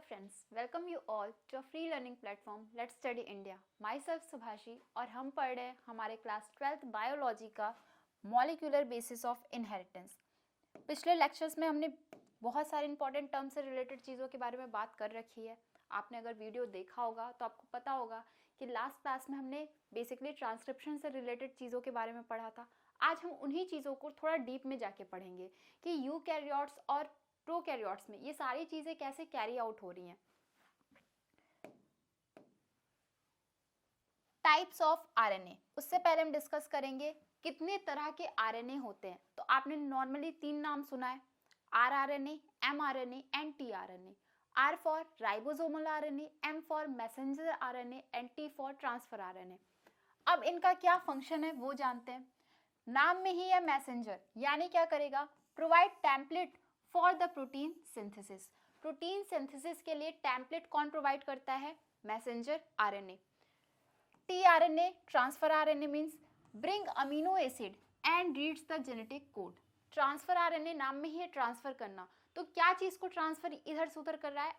friends, welcome you all to a free learning platform Let's Study India. Myself Subhashi और हम पढ़ रहे हैं हमारे क्लास 12th बायोलॉजी का मॉलिक्यूलर बेसिस ऑफ इनहेरिटेंस। पिछले लेक्चर्स में हमने बहुत सारे इंपॉर्टेंट टर्म से रिलेटेड चीज़ों के बारे में बात कर रखी है। आपने अगर वीडियो देखा होगा तो आपको पता होगा कि लास्ट क्लास में हमने बेसिकली ट्रांसक्रिप्शन से रिलेटेड चीज़ों के बारे में पढ़ा था। आज हम उन्हीं चीज़ों को थोड़ा डीप में जाके पढ़ेंगे कि यूकैरियोट्स और प्रोकैरियोट्स में ये सारी चीजें कैसे कैरी आउट हो रही हैं। टाइप्स ऑफ आरएनए, उससे पहले हम डिस्कस करेंगे कितने तरह के आरएनए होते हैं। तो आपने नॉर्मली 3 नाम सुना है, rRNA, mRNA and tRNA. R for ribosomal RNA, M for messenger RNA and T for transfer RNA. अब इनका क्या फंक्शन है वो जानते हैं। नाम में ही है मैसेंजर, यानी क्या करेगा, provide template for the protein synthesis. Protein synthesis के लिए टेम्पलेट कौन प्रोवाइड करता है, messenger RNA. TRNA, transfer RNA means bring amino acid and reads the genetic code. Transfer RNA नाम में ही है ट्रांसफर करना, तो क्या चीज को ट्रांसफर इधर से उधर कर रहा है,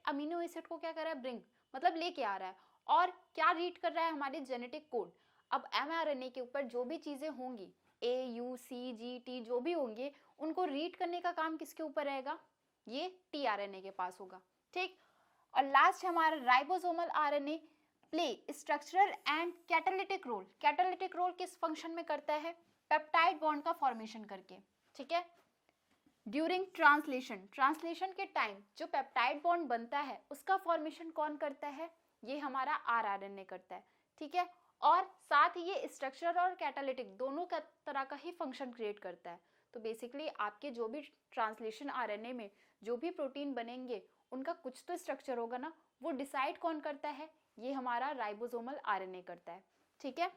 अमीनो एसिड को क्या कर रहा है, ब्रिंग मतलब लेके आ रहा है, और क्या रीड कर रहा है, हमारे जेनेटिक कोड। अब एमआरएनए के ऊपर जो भी चीजें होंगी, ए यू सी जी टी जो भी होंगे, उनको रीड करने का काम किसके ऊपर रहेगा, ये टीआरएनए के पास होगा। ठीक, और लास्ट हमारा ribosomal RNA play structural and catalytic role. Catalytic role किस फंक्शन में करता है, पेप्टाइड बॉन्ड का फॉर्मेशन करके। ठीक है, ड्यूरिंग ट्रांसलेशन, ट्रांसलेशन के टाइम जो पेप्टाइड बॉन्ड बनता है उसका फॉर्मेशन कौन करता है, ये हमारा आरआरएनए करता है। ठीक है, और साथ ही ये स्ट्रक्चर और कैटालिटिक दोनों का तरह का ही फंक्शन क्रिएट करता है। तो बेसिकली आपके जो भी ट्रांसलेशन आरएनए में जो भी प्रोटीन बनेंगे उनका कुछ तो स्ट्रक्चर होगा ना, वो डिसाइड कौन करता है, ये हमारा राइबोसोमल आरएनए करता है। ठीक है,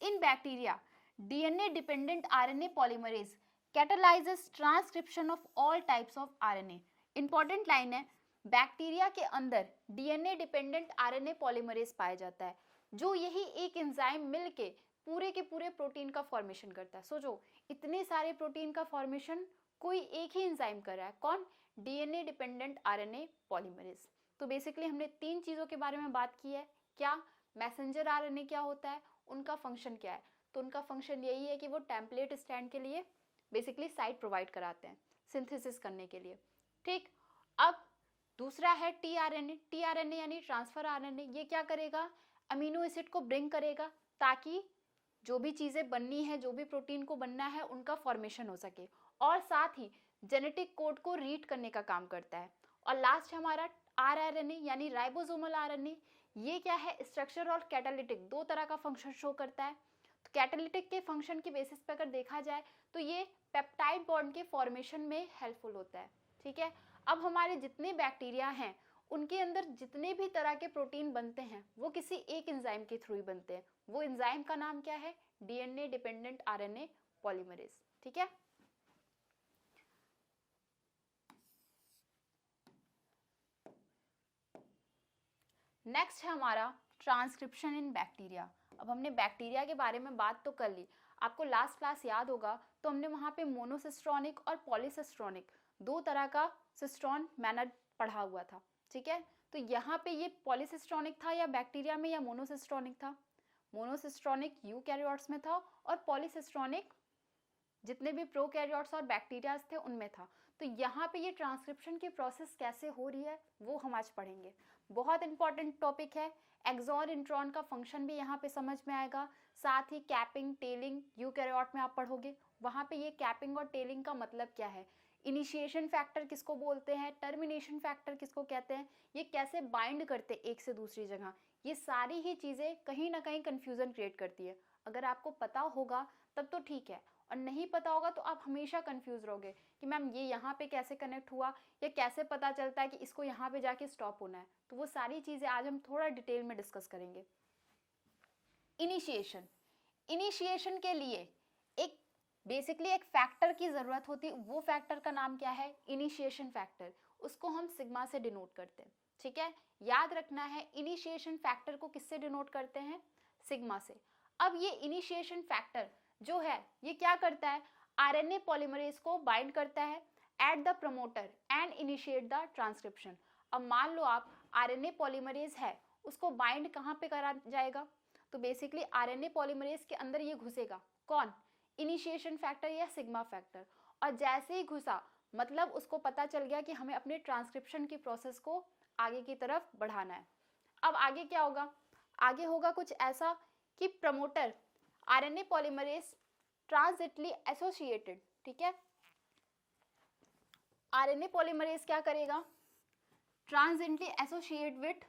in bacteria DNA dependent RNA polymerase catalyses transcription of all types of RNA. Important line है, बैक्टीरिया के अंदर डीएनए डिपेंडेंट आरएनए पॉलीमरेज पाया जाता है, जो यही एक एंजाइम मिलके पूरे के पूरे प्रोटीन का फॉर्मेशन करता है। सोचो, इतने सारे प्रोटीन का फॉर्मेशन कोई एक ही एंजाइम कर रहा है, कौन, डीएनए डिपेंडेंट आरएनए पॉलीमरेज। तो बेसिकली हमने 3 चीजों के बारे में बात की है। क्या, मैसेंजर आरएनए क्या होता है, उनका फंक्शन क्या है। तो उनका फंक्शन यही है कि वो टेम्पलेट स्टैंड के लिए बेसिकली साइट प्रोवाइड कराते हैं सिंथेसिस करने के लिए। ठीक, अब दूसरा है टीआरएनए। टीआरएनए यानी ट्रांसफर आरएनए, ये क्या करेगा, अमीनो एसिड को ब्रिंग करेगा ताकि जो भी चीजें बननी है, जो भी प्रोटीन को बनना है, उनका फॉर्मेशन हो सके, और साथ ही जेनेटिक कोड को रीड करने का काम करता है। और लास्ट हमारा आरआरएनए यानी राइबोसोमल आरएनए, ये क्या है, स्ट्रक्चर और कैटालिटिक दो तरह का फंक्शन शो करता है। तो कैटालिटिक के फंक्शन की बेसिस पे अगर देखा जाए तो ये पेप्टाइड बॉन्ड के फॉर्मेशन में हेल्पफुल होता है। ठीक है, अब हमारे जितने बैक्टीरिया हैं उनके अंदर जितने भी तरह के प्रोटीन बनते हैं वो किसी एक एंजाइम के थ्रू ही बनते हैं। वो एंजाइम का नाम क्या है, डीएनए डिपेंडेंट आरएनए पॉलीमरेज। ठीक है, नेक्स्ट है हमारा ट्रांसक्रिप्शन इन बैक्टीरिया। अब हमने बैक्टीरिया के बारे में बात तो कर ली, आपको लास्ट क्लास याद होगा तो हमने वहां पे मोनोसिस्ट्रॉनिक और पॉलीसिस्ट्रॉनिक दो तरह का सिस्ट्रॉन मैनर पढ़ा हुआ था। ठीक है, तो यहाँ पे ये पॉलीसिस्ट्रॉनिक था या बैक्टीरिया में, या मोनोसिस्ट्रॉनिक था, मोनोसिस्ट्रॉनिक यूकैरियोट्स में था और पॉलीसिस्ट्रॉनिक जितने भी प्रोकैरियोट्स और बैक्टीरियाज थे उनमें था। तो यहाँ पे ये ट्रांसक्रिप्शन की प्रोसेस कैसे हो रही है वो हम आज पढ़ेंगे। बहुत इंपॉर्टेंट टॉपिक है, एक्सॉन इंट्रॉन का फंक्शन भी यहाँ पे समझ में आएगा, साथ ही कैपिंग टेलिंग यूकैरियोट में आप पढ़ोगे, वहाँ पे ये कैपिंग और टेलिंग का मतलब क्या है, इनिशिएशन फैक्टर किसको बोलते हैं, टर्मिनेशन फैक्टर किसको कहते हैं, ये कैसे बाइंड करते हैं एक से दूसरी जगह, ये सारी ही चीज़ें कहीं ना कहीं कन्फ्यूज़न क्रिएट करती है। अगर आपको पता होगा तब तो ठीक है, और नहीं पता होगा तो आप हमेशा कंफ्यूज रहोगे कि मैम ये यहाँ पे कैसे कनेक्ट हुआ, या कैसे पता चलता है कि इसको यहाँ पे जाके स्टॉप होना है। तो वो सारी चीज़ें आज हम थोड़ा डिटेल में डिस्कस करेंगे। इनिशिएशन, इनिशिएशन के लिए एक बेसिकली एक फैक्टर की ज़रूरत होती है, वो फैक्टर का नाम क्या है, इनिशिएशन फैक्टर, उसको हम सिग्मा से डिनोट करते हैं। ठीक है, याद रखना है, इनिशिएशन फैक्टर को किससे डिनोट करते हैं, सिग्मा से। अब ये इनिशिएशन फैक्टर जो है ये क्या करता है, आरएनए पॉलीमरेज को बाइंड करता है at the promoter and initiate the transcription. अब मान लो आप आरएनए पॉलीमरेज है, उसको बाइंड कहाँ पे करा जाएगा, तो बेसिकली आरएनए पॉलीमरेज के अंदर ये घुसेगा, कौन, इनिशिएशन फैक्टर या सिग्मा फैक्टर। और जैसे ही घुसा मतलब उसको पता चल गया कि हमें अपने ट्रांसक्रिप्शन की प्रोसेस को आगे की तरफ बढ़ाना है। अब आगे क्या होगा, आगे होगा कुछ ऐसा कि प्रमोटर आरएनए पॉलीमरेज ट्रांजिटली एसोसिएटेड, ठीक है, आरएनए पॉलीमरेज क्या करेगा, ट्रांजिटली एसोसिएट विथ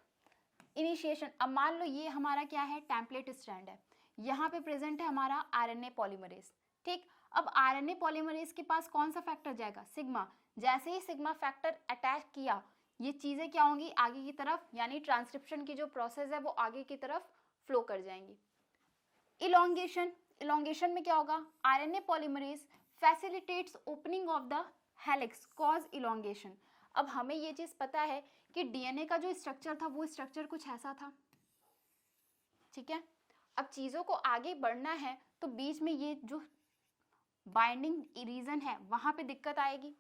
इनिशिएशन। अब मान लो ये हमारा क्या है, टेम्पलेट स्ट्रैंड है, यहाँ पे प्रेजेंट है हमारा आरएनए पॉलीमरेज, ठीक। अब आरएनए पॉलीमरेज के पास कौन सा फैक्टर जाएगा, सिग्मा। जैसे ही सिग्मा फैक्टर अटैक किया, ये चीजें क्या होंगी आगे की तरफ, यानी ट्रांसक्रिप्शन की जो प्रोसेस है वो आगे की तरफ फ्लो कर जाएंगी। इलोंगेशन, इलोंगेशन में क्या होगा, RNA polymerase facilitates opening of the helix cause elongation. अब हमें ये चीज पता है कि डीएनए का जो स्ट्रक्चर था वो स्ट्रक्चर कुछ ऐसा था, ठीक है। अब चीजों को आगे बढ़ना है तो बीच में ये जो बाइंडिंग रीजन है वहां पे दिक्कत आएगी।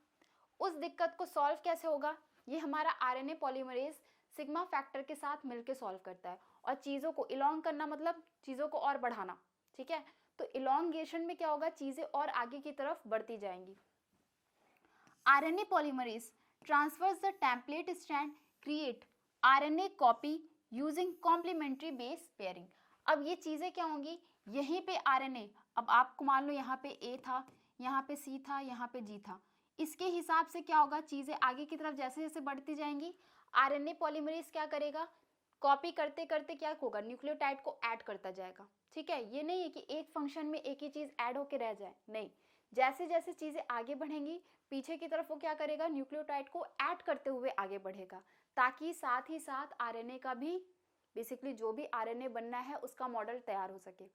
उस दिक्कत को सॉल्व कैसे होगा, ये हमारा आरएनए पॉलीमरेज सिग्मा फैक्टर के साथ मिलकर सॉल्व करता है। और चीजों को इलोंग करना मतलब चीजों को और बढ़ाना, ठीक है। तो इलोंगेशन में क्या होगा, चीजें और आगे की तरफ बढ़ती जाएंगी। RNA polymerase transfers the template strand create RNA copy using complementary base pairing. अब ये चीजें क्या होंगी, यहीं पे आरएनए, अब आपको मान लो यहाँ पे ए था, यहाँ पे सी था, यहाँ पे जी था, इसके हिसाब से क्या होगा, चीजें आगे की तरफ जैसे जैसे बढ़ती जाएंगी आरएनए पॉलीमरेज क्या करेगा, कॉपी करते करते क्या होगा, न्यूक्लियोटाइड को ऐड करता जाएगा, ठीक है। ये नहीं है कि एक फंक्शन में एक ही चीज ऐड होके रह जाए, नहीं, जैसे जैसे चीजें आगे बढ़ेंगी पीछे की तरफ वो क्या करेगा, न्यूक्लियोटाइड को ऐड करते हुए आगे बढ़ेगा, ताकि साथ ही साथ आरएनए का भी बेसिकली जो भी आरएनए बनना है उसका मॉडल तैयार हो सके।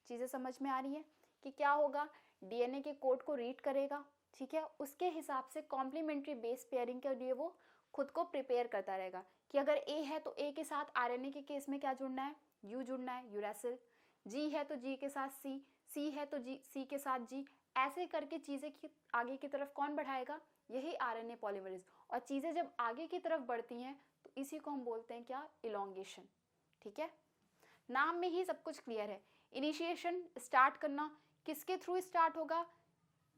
चीजें समझ में आ रही है कि क्या होगा, डीएनए के कोड को रीड करेगा, ठीक है, उसके हिसाब से कॉम्प्लीमेंट्री बेस पेयरिंग के लिए वो खुद को प्रिपेयर करता रहेगा कि अगर ए है तो ए के साथ आरएनए के केस में क्या जुड़ना है, यू जुड़ना है, यूरेसिल। जी है तो जी के साथ सी, सी है तो जी, सी के साथ जी, ऐसे करके चीजें की आगे की तरफ कौन बढ़ाएगा, यही आरएनए पॉलीमरेज। और चीजें जब आगे की तरफ बढ़ती हैं तो इसी को हम बोलते हैं क्या, इलोंगेशन, ठीक है। नाम में ही सब कुछ क्लियर है। इनिशिएशन स्टार्ट करना किसके थ्रू स्टार्ट होगा,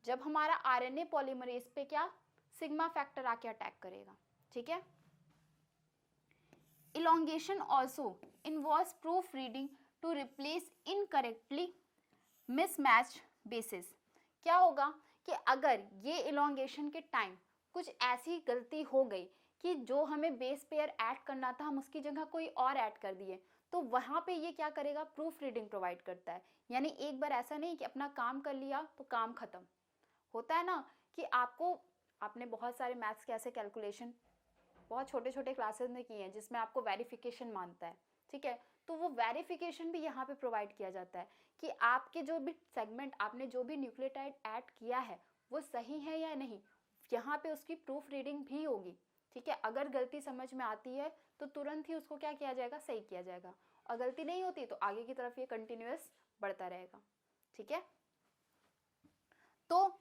जब हमारा आरएनए पॉलीमरेज पे क्या, सिग्मा फैक्टर आके अटैक करेगा, ठीक है। Elongation also involves proofreading to replace incorrectly mismatch basis. क्या होगा कि अगर ये इलोंगेशन के टाइम कुछ ऐसी गलती हो गई कि जो हमें बेस पेयर ऐड करना था हम उसकी जगह कोई और ऐड कर दिए, तो वहां पे ये क्या करेगा, प्रूफ रीडिंग प्रोवाइड करता है। यानी एक बार ऐसा नहीं कि अपना काम कर लिया तो काम खत्म। होता है ना कि आपने बहुत सारे मैथ्स के ऐसे कैलकुलेशन बहुत छोटे छोटे क्लासेस में किए हैं जिसमें आपको वेरिफिकेशन मानता है, ठीक है, तो वो वेरिफिकेशन भी यहाँ पे प्रोवाइड किया जाता है कि आपके जो भी सेगमेंट, आपने जो भी न्यूक्लियोटाइड ऐड किया है वो सही है या नहीं, यहाँ पे उसकी प्रूफ रीडिंग भी होगी, ठीक है। अगर गलती समझ में आती है तो तुरंत ही उसको क्या किया जाएगा, सही किया जाएगा, और गलती नहीं होती तो आगे की तरफ ये कंटिन्यूअस बढ़ता रहेगा, ठीक है। तो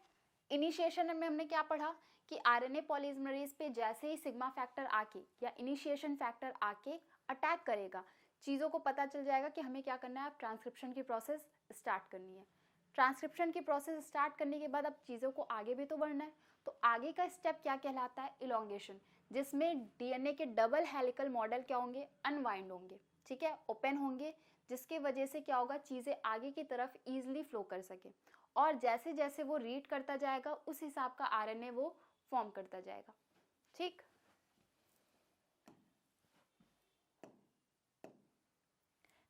इनिशिएशन में हमने क्या पढ़ा कि आरएनए पॉलीमरेज पे जैसे ही सिग्मा फैक्टर आके या इनिशिएशन फैक्टर आके अटैक करेगा, चीज़ों को पता चल जाएगा कि हमें क्या करना है, अब ट्रांसक्रिप्शन की प्रोसेस स्टार्ट करनी है। ट्रांसक्रिप्शन की प्रोसेस स्टार्ट करने के बाद अब चीज़ों को आगे भी तो बढ़ना है, तो आगे का स्टेप क्या कहलाता है, इलोंगेशन, जिसमें डीएनए के डबल हेलिकल मॉडल क्या होंगे, अनवाइंड होंगे, ठीक है, ओपन होंगे, जिसके वजह से क्या होगा, चीज़ें आगे की तरफ ईजिली फ्लो कर सके। और जैसे जैसे वो रीड करता जाएगा उस हिसाब का आरएनए वो फॉर्म करता जाएगा, ठीक।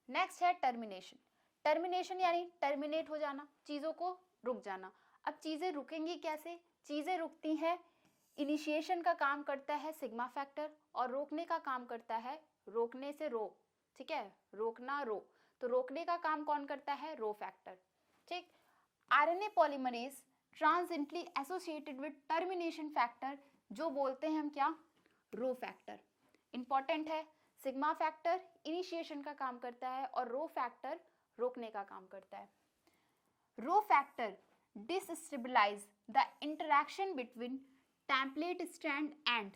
नेक्स्ट है टर्मिनेशन। टर्मिनेशन यानी टर्मिनेट हो जाना, चीजों को रुक जाना। अब चीजें रुकेंगी कैसे, चीजें रुकती हैं, इनिशिएशन का काम करता है सिग्मा फैक्टर और रोकने का काम करता है, रोकने से रो, ठीक है, रोकना रो, तो रोकने का काम कौन करता है, रो फैक्टर, ठीक। RNA polymerase transiently associated with termination factor, जो बोलते हैं हम क्या, रो फैक्टर। इंपॉर्टेंट है, सिग्मा फैक्टर इनिशिएशन का काम करता है और रो फैक्टर रोकने का काम करता है। Rho factor destabilise the interaction between template strand and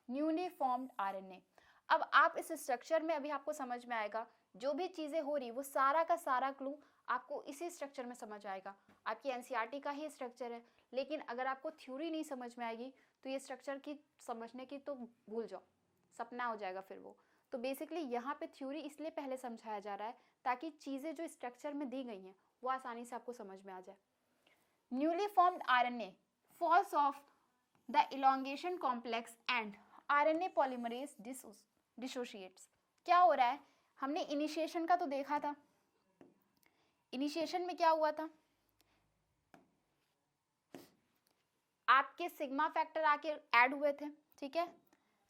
newly formed RNA. अब आप इस स्ट्रक्चर में, अभी आपको समझ में आएगा, जो भी चीजें हो रही वो सारा का सारा क्लू आपको इसी स्ट्रक्चर में समझ आएगा। आपकी एनसीईआरटी का ही स्ट्रक्चर है, लेकिन अगर आपको थ्योरी नहीं समझ में आएगी तो ये स्ट्रक्चर की समझने की तो भूल जाओ, सपना हो जाएगा फिर वो। तो बेसिकली यहाँ पे थ्योरी इसलिए पहले समझाया जा रहा है ताकि चीजें जो स्ट्रक्चर में दी गई हैं वो आसानी से आपको समझ में आ जाए। Newly formed RNA falls off the elongation complex and RNA polymerase dissociates. क्या हो रहा है, हमने इनिशिएशन का तो देखा था। इनिशिएशन में क्या हुआ था, आपके सिग्मा फैक्टर आके ऐड हुए थे, ठीक है।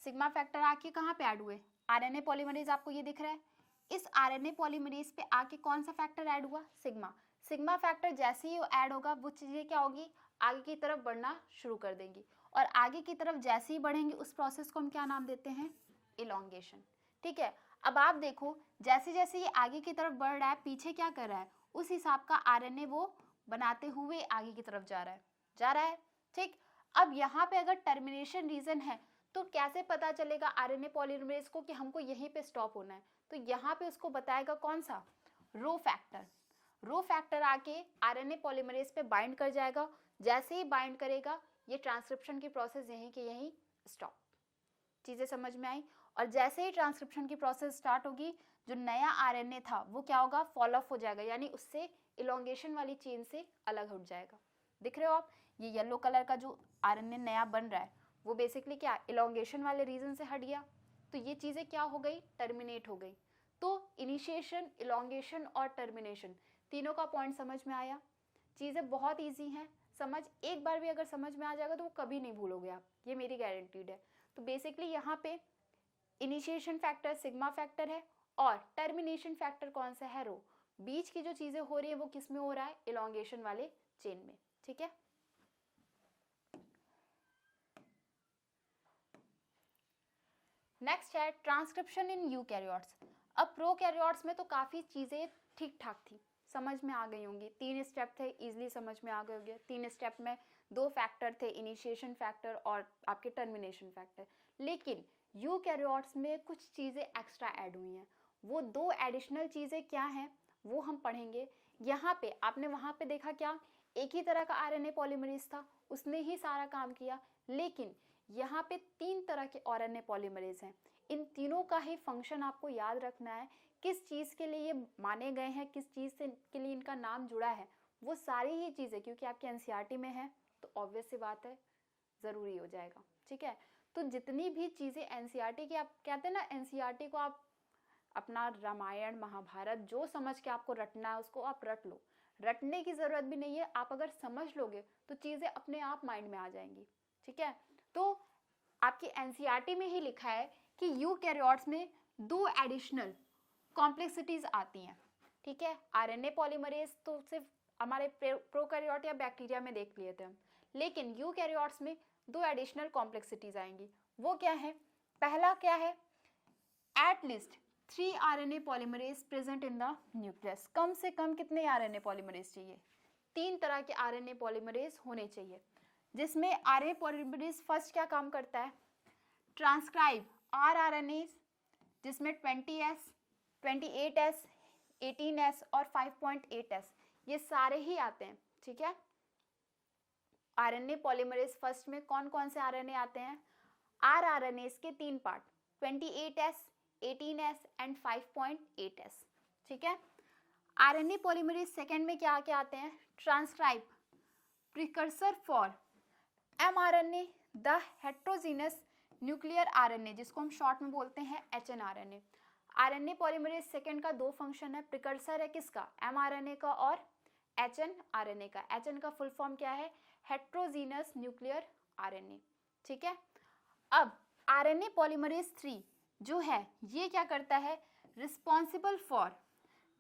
सिग्मा फैक्टर आके कहाँ पे ऐड हुए, आरएनए पॉलीमरेज, आपको ये दिख रहा है। इस आरएनए पॉलीमरेज पे आके कौन सा फैक्टर ऐड हुआ, सिग्मा। सिग्मा फैक्टर जैसे ही ऐड होगा वो चीजें क्या होगी, आगे की तरफ बढ़ना शुरू कर देंगी, और आगे की तरफ जैसे ही बढ़ेंगे उस प्रोसेस को हम क्या नाम देते हैं, इलोंगेशन, ठीक है। अब आप देखो जैसे जैसे ये आगे की तरफ बढ़ रहा है, पीछे क्या कर रहा है, उस हिसाब का आरएनए वो बनाते हुए आगे की तरफ जा रहा है, ठीक। अब यहाँ पे अगर टर्मिनेशन रीजन है तो कैसे पता चलेगा आरएनए पॉलीमरेज को कि हमको यहीं पे स्टॉप होना है, तो यहाँ पे उसको बताएगा कौन सा, रो फैक्टर। रो फैक्टर आके आरएनए पॉलीमरेज पे बाइंड कर जाएगा, जैसे ही बाइंड करेगा ये ट्रांसक्रिप्शन की प्रोसेस यहीं के यहीं स्टॉप। चीजें समझ में आई। और जैसे ही ट्रांसक्रिप्शन की प्रोसेस स्टार्ट होगी, जो नया आरएनए था वो क्या होगा, फॉल ऑफ हो जाएगा, यानी उससे इलोंगेशन वाली चेन से अलग हट जाएगा। दिख रहे हो आप, ये येलो कलर का जो आरएनए नया बन रहा है वो बेसिकली क्या, इलोंगेशन वाले रीजन से हट गया, तो ये चीजें क्या हो गई, टर्मिनेट हो गई। तो इनिशिएशन, इलोंगेशन और टर्मिनेशन तीनों का पॉइंट समझ में आया। चीजें बहुत ईजी हैं, समझ एक बार भी अगर समझ में आ जाएगा तो वो कभी नहीं भूलोगे आप, ये मेरी गारंटीड है। तो बेसिकली यहाँ पे इनिशिएशन फैक्टर सिग्मा फैक्टर है और टर्मिनेशन फैक्टर कौन सा है, रो। बीच की जो चीजें हो रही है वो किस में हो रहा है, इलोंगेशन वाले चेन में, ठीक है। नेक्स्ट है ट्रांसक्रिप्शन इन यूकैरियोट्स। अब प्रोकैरियोट्स में तो काफी चीजें ठीक ठाक थी, समझ में आ गई होंगी, 3 स्टेप थे, इजीली समझ में आ गए होंगे। 3 स्टेप में 2 फैक्टर थे, इनिशिएशन फैक्टर और आपके टर्मिनेशन फैक्टर। लेकिन यूकैरियोट्स में कुछ चीजें एक्स्ट्रा ऐड हुई हैं, वो 2 एडिशनल चीजें क्या हैं वो हम पढ़ेंगे। यहाँ पे आपने वहां पे देखा क्या, एक ही तरह का आरएनए पॉलीमरेज था, उसने ही सारा काम किया, लेकिन यहाँ पे 3 तरह के आरएनए पॉलीमरेज हैं। इन तीनों का ही फंक्शन आपको याद रखना है, किस चीज के लिए ये माने गए हैं, किस चीज से के लिए इनका नाम जुड़ा है, वो सारी ही चीजें क्योंकि आपके एनसीईआरटी में है तो ऑब्वियस सी बात है जरूरी हो जाएगा, ठीक है। तो जितनी भी चीजें एनसीईआरटी की, आप कहते हैं ना एनसीईआरटी को आप अपना रामायण महाभारत जो समझ के आपको रटना है उसको आप रट लो, रटने की जरूरत भी नहीं है, आप अगर समझ लोगे तो चीजें अपने आप माइंड में आ जाएंगी, ठीक है। तो आपकी एनसीईआरटी में ही लिखा है कि यूकैरियोट्स में 2 एडिशनल कॉम्प्लेक्सिटीज आती हैं, ठीक है। आरएनए पॉलीमरेज तो सिर्फ हमारे प्रोकैरियोट या बैक्टीरिया में देख लिए थे हम, लेकिन यूकैरियोट्स में 2 एडिशनल कॉम्प्लेक्सिटीज आएंगी। वो क्या है, पहला क्या है, at least 3 RNA polymerase present in the nucleus. कम से कम कितने आरएनए पॉलीमरेज चाहिए, 3 तरह के आरएनए पॉलीमरेज होने चाहिए, जिसमें आरएनए पॉलीमरेज फर्स्ट क्या काम करता है, ट्रांसक्राइब आरएनए, जिसमें 20S 28S 18S और 5.8S ये सारे ही आते हैं, ठीक है। आरएनए पॉलीमरेज फर्स्ट में कौन कौन से आरएनए आते हैं, आरएनएस के 3 part, 28S 18S and 5.8S, ठीक है। आरएनए पॉलीमरेज सेकेंड में क्या क्या आते हैं, transcribe precursor for mRNA the heterogeneous nuclear RNA, जिसको हम शॉर्ट में बोलते हैं एचएनआरएनए। आरएनए पॉलीमरेज सेकेंड का 2 फंक्शन है, प्रिकर्सर है किसका, एमआरएनए का और एचएनआरएनए का। एचएन का फुल फॉर्म क्या है, हेट्रोजीनस न्यूक्लियर आरएनए, ठीक है। अब आरएनए पॉलीमरेज 3 जो है ये क्या करता है, responsible for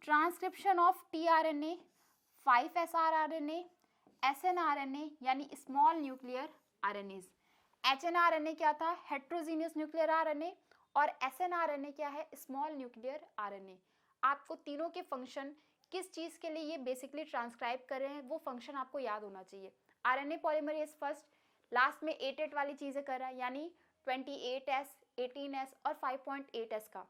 transcription of tRNA, 5SR RNA, snRNA यानी स्मॉल न्यूक्लियर आरएनएज। एचएनआरएनए क्या था, हेट्रोजीनियस न्यूक्लियर आरएनए, और एसएनआरएनए क्या है, स्मॉल न्यूक्लियर आरएनए। आपको तीनों के फंक्शन किस चीज के लिए ये बेसिकली ट्रांसक्राइब कर रहे हैं वो फंक्शन आपको याद होना चाहिए। आरएनए पॉलीमरेज फर्स्ट लास्ट में 8 वाली चीजें कर रहा है, यानी 28S, 18S और 5.8S का,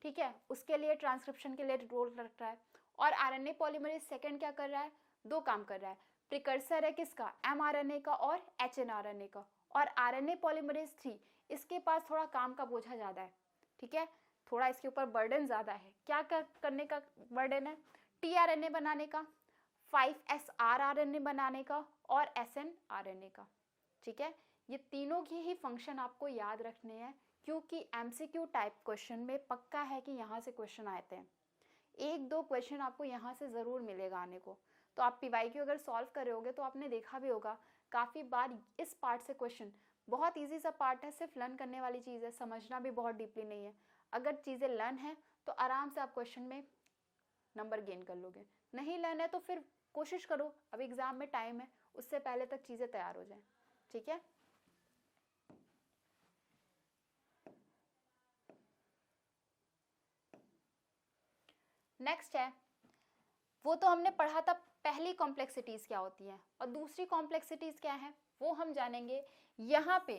ठीक है, उसके लिए ट्रांसक्रिप्शन के लिए रोल रख रहा है। और आरएनए पॉलीमरेज सेकंड क्या कर रहा है, दो काम कर रहा है, प्रिकर्सर है किसका, एमआरएनए का और एचएनआरएनए का। और आरएनए पॉलीमरेज 3 इसके पास थोड़ा काम का बोझा ज्यादा है, ठीक है, थोड़ा इसके ऊपर बर्डन ज्यादा है। क्या करने का बर्डन है, टीआरएनए बनाने का, 5SR आरएनए बनाने का और एसएनआरएनए का, ठीक है। ये तीनों के ही फंक्शन आपको याद रखने हैं, क्योंकि एमसीक्यू टाइप क्वेश्चन में पक्का है कि यहाँ से क्वेश्चन आते हैं, एक दो क्वेश्चन आपको यहाँ से ज़रूर मिलेगा आने को। तो आप पीवाईक्यू अगर सॉल्व कर रहे होगे तो आपने देखा भी होगा काफ़ी बार इस पार्ट से क्वेश्चन, बहुत इजी सा पार्ट है, सिर्फ लर्न करने वाली चीज़ है, समझना भी बहुत डीपली नहीं है। अगर चीज़ें लर्न है तो आराम से आप क्वेश्चन में नंबर गेन कर लोगे, नहीं लर्न है तो फिर कोशिश करो, अभी एग्जाम में टाइम है, उससे पहले तक चीज़ें तैयार हो जाएं, ठीक है। नेक्स्ट है, वो तो हमने पढ़ा था पहली कॉम्प्लेक्सिटीज क्या होती हैं, और दूसरी कॉम्प्लेक्सिटीज क्या है वो हम जानेंगे। यहाँ पे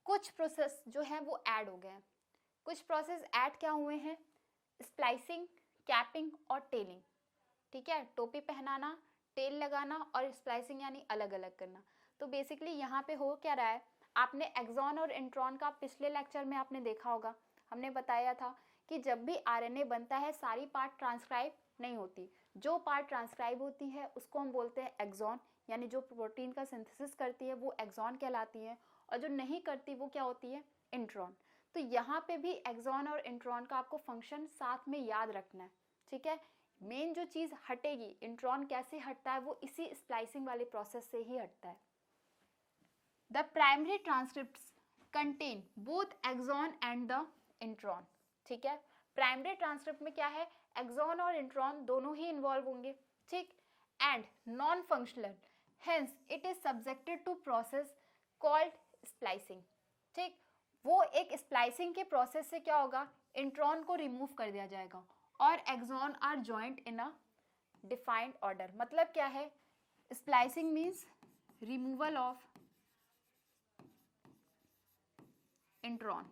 कुछ प्रोसेस जो है वो ऐड हो गए हैं, कुछ प्रोसेस ऐड क्या हुए हैं, स्प्लाइसिंग, कैपिंग और टेलिंग, ठीक है, टोपी पहनाना, टेल लगाना और स्प्लाइसिंग यानी अलग अलग करना। तो बेसिकली यहाँ पे हो क्या रहा है, आपने एक्सॉन और इंट्रॉन का पिछले लेक्चर में आपने देखा होगा, हमने बताया था कि जब भी आरएनए बनता है सारी पार्ट ट्रांसक्राइब नहीं होती, जो पार्ट ट्रांसक्राइब होती है उसको हम बोलते हैं एक्सॉन, यानी जो प्रोटीन का सिंथेसिस करती है वो एक्सॉन कहलाती है, और जो नहीं करती वो क्या होती है, इंट्रॉन। तो यहाँ पे भी एक्सॉन और इंट्रॉन का आपको फंक्शन साथ में याद रखना है, ठीक है। मेन जो चीज हटेगी, इंट्रॉन कैसे हटता है, वो इसी स्प्लाइसिंग वाले प्रोसेस से ही हटता है। The primary transcripts contain both exon and the intron, ठीक है। प्राइमरी ट्रांसक्रिप्ट में क्या है, एक्सॉन और इंट्रॉन दोनों ही इन्वॉल्व होंगे, ठीक, and non functional, hence it is subjected to process called splicing, ठीक। वो एक स्प्लाइसिंग के प्रोसेस से क्या होगा, इंट्रॉन को रिमूव कर दिया जाएगा और exon are joined in a defined order. मतलब क्या है, splicing means removal of intron,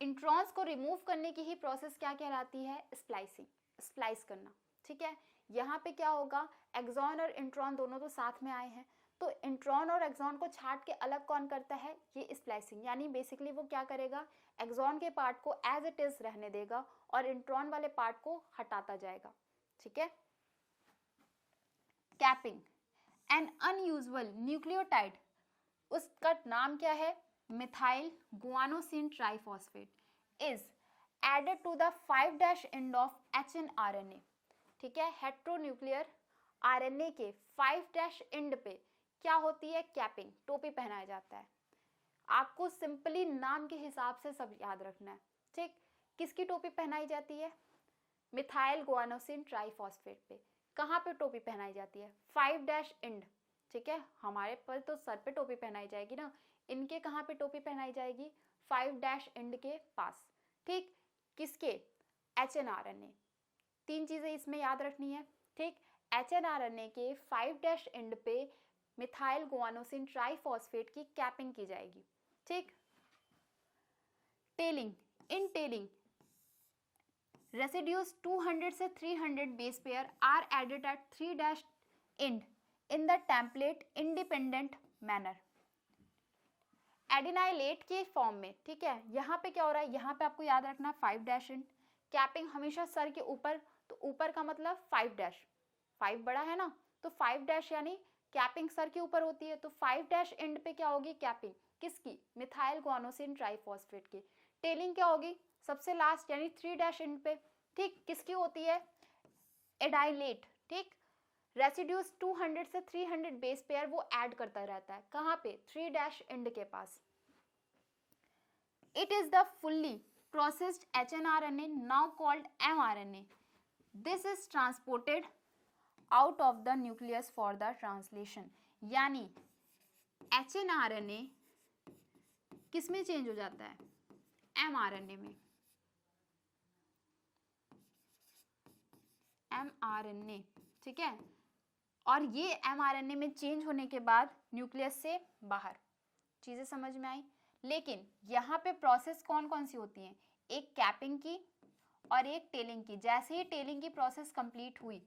introns को रिमूव करने की ही प्रोसेस क्या कहलाती है, स्प्लाइसिंग, स्प्लाइस करना, ठीक है। यहाँ पे क्या होगा, एक्सॉन और इंट्रॉन दोनों तो साथ में आए हैं, तो इंट्रॉन और एक्सॉन को छाट के अलग कौन करता है, ये स्प्लाइसिंग, यानी बेसिकली वो क्या करेगा, एक्सॉन के पार्ट को एज इट इज रहने देगा और इंट्रॉन वाले पार्ट को हटाता जाएगा, ठीक है। कैपिंग, एन अनयूजुअल न्यूक्लियोटाइड, उसका नाम क्या है, methyl guanosine triphosphate, is added to the 5' end of HNRNA, ठीक है। हेट्रोन्यूक्लियर आरएनए के 5' एंड पे क्या होती है, कैपिंग, टोपी पहनाया जाता है। आपको सिंपली नाम के हिसाब से सब याद रखना है, ठीक। किसकी टोपी पहनाई जाती है, मिथाइल गुआनोसिन ट्राइफॉस्फेट पे। कहाँ पे टोपी पहनाई जाती है, 5' एंड, ठीक है। हमारे पर तो सर पे टोपी पहनाई जाएगी ना, इनके कहाँ पे टोपी पहनाई जाएगी, 5' एंड के पास, ठीक। किसके, HNRNA। तीन चीजें इसमें याद रखनी है, ठीक। HNRNA के 5' एंड पे मिथाइल गुआनोसिन ट्राइफॉस्फेट की कैपिंग की जाएगी, ठीक। टेलिंग, इन टेलिंग रेसिड्यूज 200 से 300 base pair are added at 3' end in the template independent manner, adenylate के फॉर्म में, ठीक है। यहाँ पे क्या हो रहा है, यहाँ पे आपको याद रखना 5' एंड, कैपिंग हमेशा सर के ऊपर, तो ऊपर का मतलब 5', 5 बड़ा है ना, तो 5' यानी कैपिंग सर के ऊपर होती है, तो 5' एंड पे क्या होगी, कैपिंग किसकी, मिथाइल गुआनोसिन ट्राइफॉस्फेट की। टेलिंग क्या होगी, सबसे लास्ट यानी 3' एंड पे, ठीक, किसकी होती है, एडाइलेट, ठीक। रेसिड्यूज 200 से 300 बेस पेयर वो ऐड करता रहता है, कहाँ पे, 3' एंड के पास। It is the fully processed HNRNA now called mRNA. This is transported out of the nucleus for the translation, यानी HNRNA किस में चेंज हो जाता है, mRNA में, mRNA, ठीक है। और ये mRNA में चेंज होने के बाद न्यूक्लियस से बाहर। चीजें समझ में आई। लेकिन यहाँ पे प्रोसेस कौन कौन सी होती है, एक कैपिंग की और एक टेलिंग की। जैसे ही टेलिंग की प्रोसेस कंप्लीट हुई,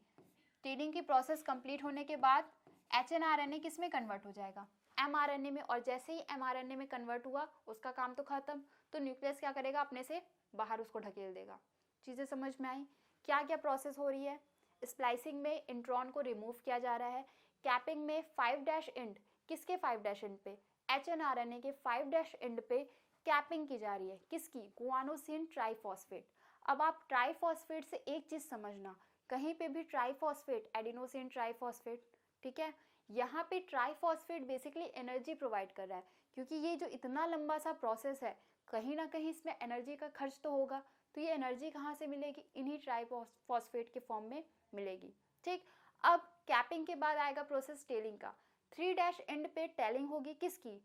टेलिंग की प्रोसेस कंप्लीट होने के बाद HNRNA किस में कन्वर्ट हो जाएगा, mRNA में। और जैसे ही mRNA में कन्वर्ट हुआ उसका काम तो खत्म, तो न्यूक्लियस क्या करेगा, अपने से बाहर उसको ढकेल देगा। चीजें समझ में आई। क्या क्या प्रोसेस हो रही है, स्प्लाइसिंग में इंट्रॉन को रिमूव किया जा रहा है, कैपिंग में 5' एंड, किसके 5' एंड पे, HNRNA के 5' एंड पे कैपिंग की जा रही है, किसकी, गुआनोसिन ट्राइफॉस्फेट। अब आप ट्राइफॉस्फेट से एक चीज समझना, कहीं पे भी ट्राइफॉस्फेट, एडिनोसिन ट्राइफॉस्फेट, ठीक है, यहाँ पे ट्राइफॉस्फेट बेसिकली एनर्जी प्रोवाइड कर रहा है, क्योंकि ये जो इतना लंबा सा प्रोसेस है, कहीं ना कहीं इसमें एनर्जी का खर्च तो होगा, तो ये एनर्जी कहाँ से मिलेगी, इन्हीं ट्राइफॉस्फेट के फॉर्म में मिलेगी। ठीक, अब कैपिंग के बाद आएगा प्रोसेस टेलिंग का। 3' एंड पे टेलिंग होगी किसकी,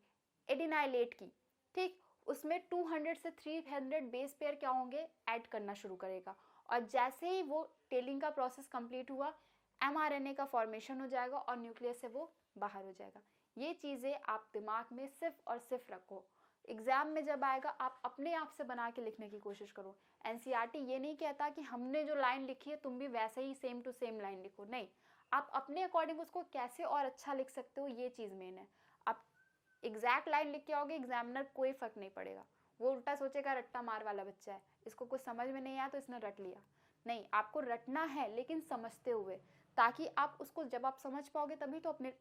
एडिनाइलेट की। ठीक, उसमें 200 से 300 बेस पेयर क्या होंगे, ऐड करना शुरू करेगा। और जैसे ही वो टेलिंग का प्रोसेस कंप्लीट हुआ, mRNA का फॉर्मेशन हो जाएगा और न्यूक्लियस से वो बाहर हो जाएगा। ये चीज़ें आप दिमाग में सिर्फ और सिर्फ रखो। एग्जाम में जब आएगा आप अपने आप से बना के लिखने की कोशिश करो। एनसीईआरटी ये नहीं कहता कि हमने जो लाइन लिखी है तुम भी वैसे ही सेम टू सेम लाइन लिखो, नहीं, आप अपने अकॉर्डिंग उसको कैसे और अच्छा लिख सकते हो, ये चीज़ मेन है। आप एग्जैक्ट लाइन लिख के आओगे, एग्जामिनर कोई फर्क नहीं पड़ेगा, वो उल्टा सोचेगा रट्टा मार वाला बच्चा है, इसको कुछ समझ में नहीं आया तो इसने रट लिया। नहीं, आपको रटना है लेकिन समझते हुए, ताकि आप उसको जब आप समझ पाओगे तभी तो अपने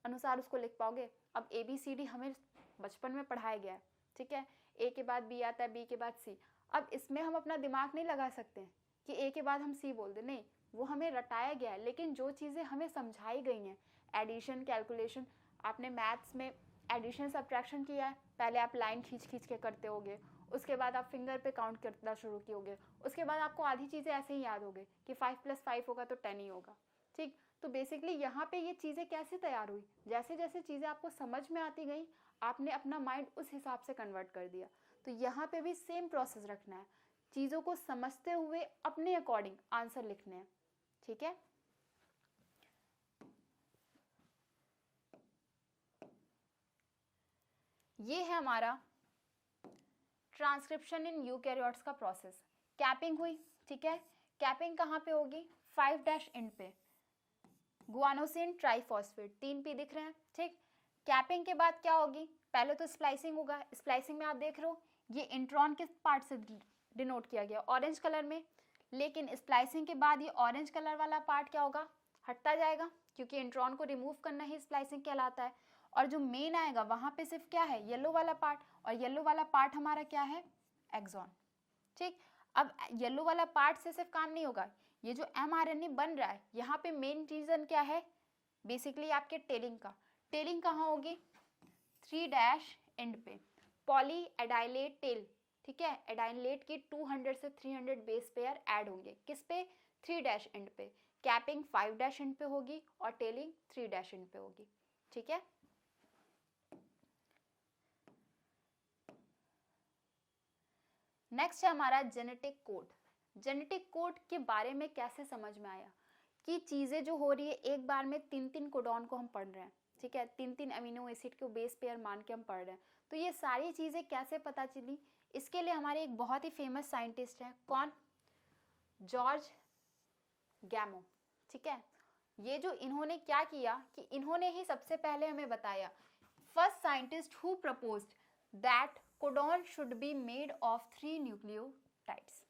अनुसार उसको लिख पाओगे। अब ABCD हमें बचपन में पढ़ाया गया है, ठीक है, A के बाद B आता है, B के बाद C। अब इसमें हम अपना दिमाग नहीं लगा सकते कि A के बाद हम C बोल दें, नहीं, वो हमें रटाया गया है। लेकिन जो चीज़ें हमें समझाई गई हैं, एडिशन, कैलकुलेशन, आपने मैथ्स में एडिशन सब्ट्रैक्शन किया है, पहले आप लाइन खींच खींच के करते होगे, उसके बाद आप फिंगर पे काउंट करना शुरू किए, उसके बाद आपको आधी चीज़ें ऐसे ही याद होगी कि 5 + 5 होगा तो 10 ही होगा। ठीक, तो बेसिकली यहाँ पे ये चीज़ें कैसे तैयार हुई, जैसे जैसे चीज़ें आपको समझ में आती गई, आपने अपना माइंड उस हिसाब से कन्वर्ट कर दिया। तो यहाँ पे भी सेम प्रोसेस रखना है, चीज़ों को समझते हुए अपने अकॉर्डिंग आंसर लिखने हैं। ठीक है, ये है हमारा ट्रांसक्रिप्शन इन यूकैरियोट्स का प्रोसेस। कैपिंग हुई, ठीक है, कैपिंग कहाँ पे होगी, 5' एंड पे, गुआनोसिन ट्राइफॉस्फेट, 3P दिख रहे हैं। ठीक, कैपिंग के बाद क्या होगी, पहले तो स्प्लाइसिंग होगा। स्प्लाइसिंग में आप देख रहे हो ये इंट्रॉन किस पार्ट से डिनोट किया गया, ऑरेंज कलर में। लेकिन स्प्लाइसिंग के बाद ये ऑरेंज कलर वाला पार्ट क्या होगा, हटता जाएगा, क्योंकि इंट्रॉन को रिमूव करना ही स्प्लाइसिंग कहलाता है। और जो मेन आएगा वहां पे सिर्फ क्या है, येलो वाला पार्ट, और येलो वाला पार्ट हमारा क्या है, एक्सॉन। ठीक, अब येलो वाला पार्ट से सिर्फ काम नहीं होगा, ये जो mRNA बन रहा है यहाँ पे मेन रीजन क्या है, बेसिकली आपके टेलिंग का। टेलिंग कहाँ होगी, 3' एंड पे, पॉली एडाइलेट टेल। ठीक है, एडाइलेट की 200 से 300 बेस पेयर ऐड होंगे, किस पे, 3' एंड पे। कैपिंग 5' एंड पे होगी और टेलिंग 3' एंड पे होगी। ठीक है, नेक्स्ट है हमारा जेनेटिक कोड। जेनेटिक कोड के बारे में कैसे समझ में आया कि चीज़ें जो हो रही है, एक बार में 3 कोडॉन को हम पढ़ रहे हैं, ठीक है, 3 अमीनो एसिड को बेस पेयर मान के हम पढ़ रहे हैं, तो ये सारी चीज़ें कैसे पता चली, इसके लिए हमारे एक बहुत ही फेमस साइंटिस्ट हैं, कौन, जॉर्ज गैमो। ठीक है, ये जो इन्होंने क्या किया कि इन्होंने ही सबसे पहले हमें बताया, first scientist who proposed that codon should be made of 3 nucleotides.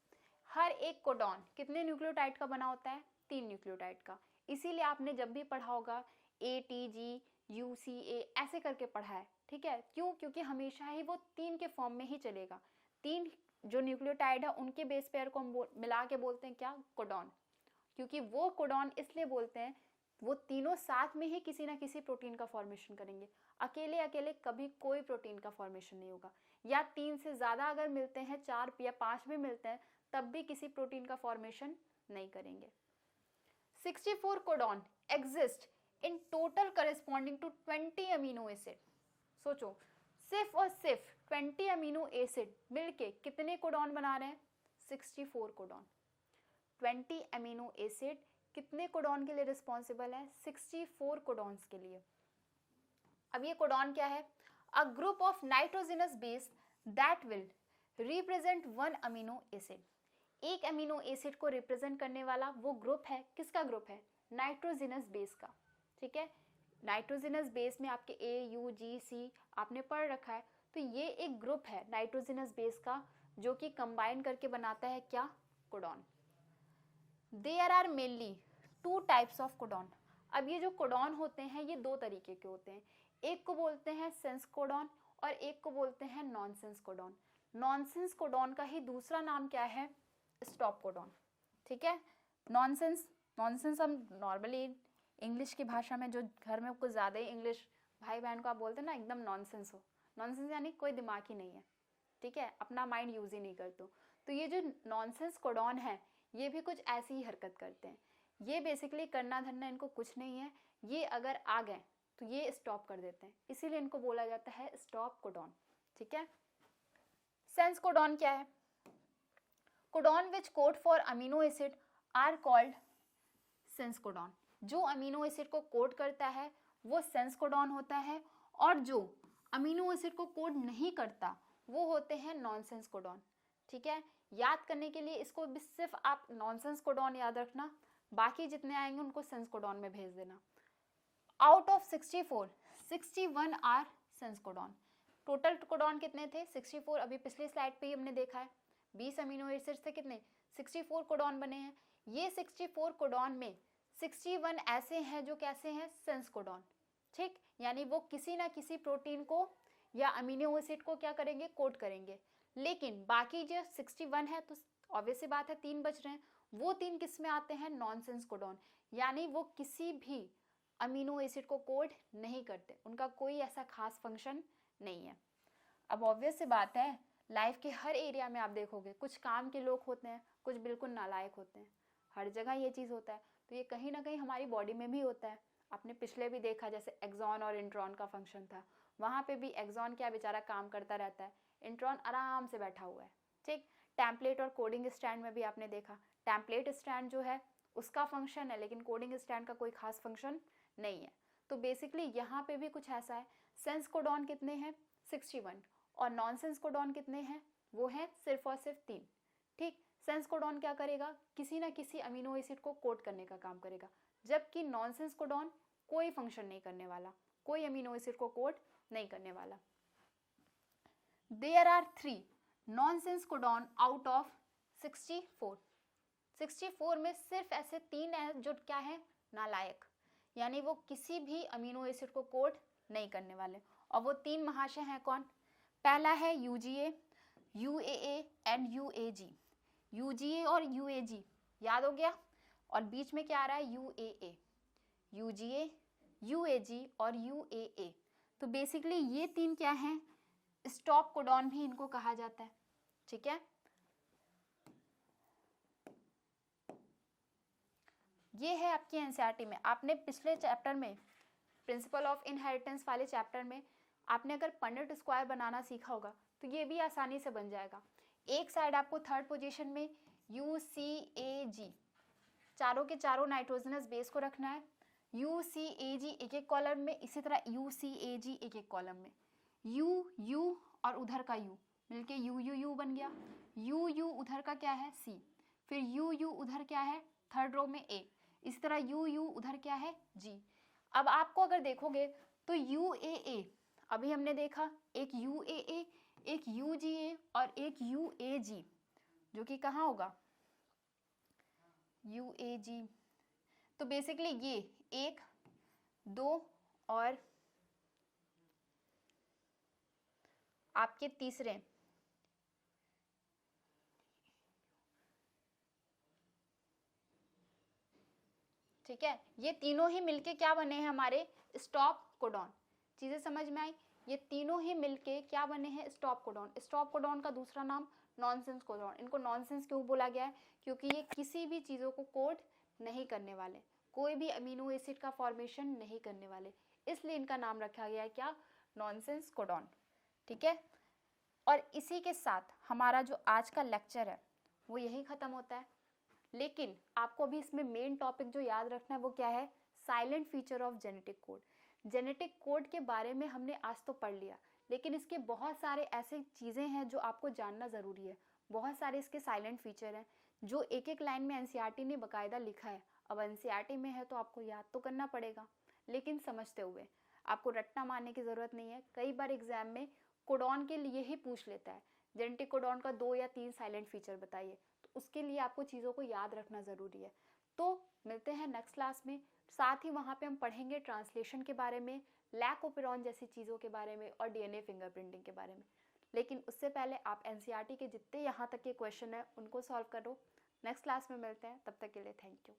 हर एक कोडॉन कितने न्यूक्लियोटाइड का बना होता है, 3 न्यूक्लियोटाइड का। इसीलिए आपने जब भी पढ़ा होगा ATG UCA ऐसे करके पढ़ा है, ठीक है, क्यों, क्योंकि हमेशा ही वो 3 के फॉर्म में ही चलेगा। 3 जो न्यूक्लियोटाइड है उनके बेस पेयर को हम मिला के बोलते हैं क्या, कोडॉन। क्योंकि वो कोडॉन इसलिए बोलते हैं, वो तीनों साथ में ही किसी ना किसी प्रोटीन का फॉर्मेशन करेंगे, अकेले अकेले कभी कोई प्रोटीन का फॉर्मेशन नहीं होगा, या 3 से ज़्यादा अगर मिलते हैं, 4 या 5 भी मिलते हैं, तब भी किसी प्रोटीन का फॉर्मेशन नहीं करेंगे। 64 codon exist in total corresponding to 20 amino acid. सोचो, सिर्फ और सिर्फ 20 अमीनो एसिड मिलके कितने कोडॉन बना रहे हैं, 64 कोडॉन। 20 अमीनो एसिड कितने कोडॉन के लिए रिस्पॉन्सिबल है? 64 कोडॉन्स के लिए। अब ये कोडॉन क्या है? A group of nitrogenous base that will represent one amino acid. एक अमीनो एसिड को रिप्रेजेंट करने वाला वो ग्रुप है, किसका ग्रुप है? नाइट्रोजनस बेस का। ठीक है, नाइट्रोजनस बेस में आपके ए यू जी सी आपने पढ़ रखा है, तो ये एक ग्रुप है नाइट्रोजनस बेस का जो कि कंबाइन करके बनाता है क्या? Codon. There are mainly 2 types of codon. अब ये जो कोडॉन होते हैं ये 2 तरीके के होते हैं, एक को बोलते हैं सेंस कोडॉन और एक को बोलते हैं नॉनसेंस कोडॉन। नॉनसेंस कोडॉन का ही दूसरा नाम क्या है? Stop codon. ठीक है, नॉनसेंस हम नॉर्मली इंग्लिश की भाषा में जो घर में कुछ ज़्यादा ही इंग्लिश भाई बहन को आप बोलते हैं ना एकदम नॉनसेंस हो, नॉनसेंस यानी कोई दिमाग ही नहीं है, ठीक है, अपना माइंड यूज ही नहीं करते। तो ये जो नॉनसेंस कोडॉन है ये भी कुछ ऐसी ही हरकत करते हैं। ये बेसिकली करना धरना इनको कुछ नहीं है, ये अगर आ गए तो ये स्टॉप कर देते हैं, इसीलिए इनको बोला जाता है स्टॉप कोडॉन। ठीक है, सेंस कोडॉन क्या है? Codon which code for amino acid are called sense codon. जो अमीनो एसिड को कोड करता है वो सेंस कोडॉन होता है, और जो अमीनो एसिड को कोड नहीं करता वो होते हैं नॉनसेंस कोडॉन। ठीक है, याद करने के लिए इसको भी सिर्फ आप नॉनसेंस कोडॉन याद रखना, बाकी जितने आएंगे उनको सेंस कोडॉन में भेज देना। Out of 64, 61 are sense codon. Total codon कितने थे? 64। अभी पिछली स्लाइड पे ही हमने देखा है 20 अमीनो एसिड से कितने 64 कोडॉन बने हैं। ये 64 कोडॉन में 61 ऐसे हैं जो कैसे हैं? Sense codon. ठीक, यानी वो किसी ना किसी प्रोटीन को या अमीनो एसिड को क्या करेंगे? कोड करेंगे। लेकिन बाकी जो 61 है तो ऑब्वियस सी बात है 3 बच रहे हैं, वो 3 किस में आते हैं? नॉनसेंस कोडॉन, यानी वो किसी भी अमीनो एसिड को कोड नहीं करते, उनका कोई ऐसा खास फंक्शन नहीं है। अब ऑब्वियस सी बात है लाइफ के हर एरिया में आप देखोगे कुछ काम के लोग होते हैं, कुछ बिल्कुल नालायक होते हैं, हर जगह ये चीज़ होता है। तो ये कहीं ना कहीं हमारी बॉडी में भी होता है। आपने पिछले भी देखा जैसे एक्सॉन और इंट्रॉन का फंक्शन था, वहाँ पे भी एक्सॉन क्या बेचारा काम करता रहता है, इंट्रॉन आराम से बैठा हुआ है। ठीक, टेम्पलेट और कोडिंग स्टैंड में भी आपने देखा, टेम्पलेट स्टैंड जो है उसका फंक्शन है लेकिन कोडिंग स्टैंड का कोई खास फंक्शन नहीं है। तो बेसिकली यहाँ पे भी कुछ ऐसा है। सेंस कोडॉन कितने हैं? 61। और नॉनसेंस कोडॉन कितने हैं? वो हैं सिर्फ और सिर्फ 3। ठीक, सेंस कोडॉन क्या करेगा? किसी ना किसी अमीनो एसिड को कोड करने का काम करेगा, जबकि नॉनसेंस कोडॉन कोई फंक्शन नहीं करने वाला, कोई अमीनो एसिड को कोड नहीं करने वाला। There are 3 nonsense codon out of 64। 64 में सिर्फ ऐसे 3 हैं जो क्या है? नालायक, यानी वो किसी भी अमीनो एसिड को कोड नहीं करने वाले। और वो 3 महाशय हैं कौन? पहला है यूजीए, यूएए एंड यूएजी। यूजीए और यूएजी याद हो गया, और बीच में क्या आ रहा है? यूएए। यूजीए, यूएजी और यूएए। तो बेसिकली ये 3 क्या हैं? स्टॉप कोडॉन भी इनको कहा जाता है। ठीक है, ये है आपकी एनसीईआरटी में। आपने पिछले चैप्टर में प्रिंसिपल ऑफ इनहेरिटेंस वाले चैप्टर में आपने अगर पन्नेट स्क्वायर बनाना सीखा होगा तो ये भी आसानी से बन जाएगा। एक साइड आपको थर्ड पोजीशन में UCAG, चारों के चारों नाइट्रोजनस बेस को रखना है। UCAG एक एक कॉलम में, इसी तरह UCAG एक एक कॉलम में। U और उधर का U मिलके U बन गया। U उधर का क्या है? C। फिर U उधर क्या है? थर्ड रो में A। इसी तरह U उधर क्या है? G। अब आपको अगर देखोगे तो UAA अभी हमने देखा, एक UAA, एक UGA और एक UAG, जो कि कहाँ होगा? UAG। तो बेसिकली ये 1, 2 और आपके तीसरे ठीक है, ये तीनों ही मिलके क्या बने हैं? हमारे स्टॉप कोडॉन। चीजें समझ में आई? ये तीनों ही मिलके क्या बने हैं? Stop codon. स्टॉप कोडॉन का दूसरा नाम नॉनसेंस कोडॉन। इनको नॉनसेंस क्यों बोला गया है? क्योंकि ये किसी भी चीजों को कोड नहीं करने वाले, कोई भी अमीनो एसिड का फॉर्मेशन नहीं करने वाले, इसलिए इनका नाम रखा गया है क्या? Nonsense codon. ठीक है, और इसी के साथ हमारा जो आज का लेक्चर है वो यही खत्म होता है। लेकिन आपको अभी इसमें मेन टॉपिक जो याद रखना है वो क्या है, silent feature of genetic code. Genetic code के बारे में हमने आज तो पढ़ लिया, लेकिन इसके बहुत सारे ऐसे चीज़ें हैं जो आपको जानना ज़रूरी है। बहुत सारे इसके साइलेंट फीचर हैं जो एक एक लाइन में एनसीईआरटी ने बकायदा लिखा है। अब एनसीईआरटी में है तो आपको याद तो करना पड़ेगा, लेकिन समझते हुए, आपको रट्टा मारने की ज़रूरत नहीं है। कई बार एग्जाम में कोडॉन के लिए ही पूछ लेता है, जेनेटिक कोडॉन का 2 या 3 साइलेंट फीचर बताइए, तो उसके लिए आपको चीज़ों को याद रखना ज़रूरी है। तो मिलते हैं नेक्स्ट क्लास में, साथ ही वहाँ पे हम पढ़ेंगे ट्रांसलेशन के बारे में, लैक ओपेरॉन जैसी चीज़ों के बारे में और डीएनए फिंगरप्रिंटिंग के बारे में। लेकिन उससे पहले आप एनसीईआरटी के जितने यहाँ तक के क्वेश्चन हैं उनको सॉल्व करो। नेक्स्ट क्लास में मिलते हैं, तब तक के लिए थैंक यू।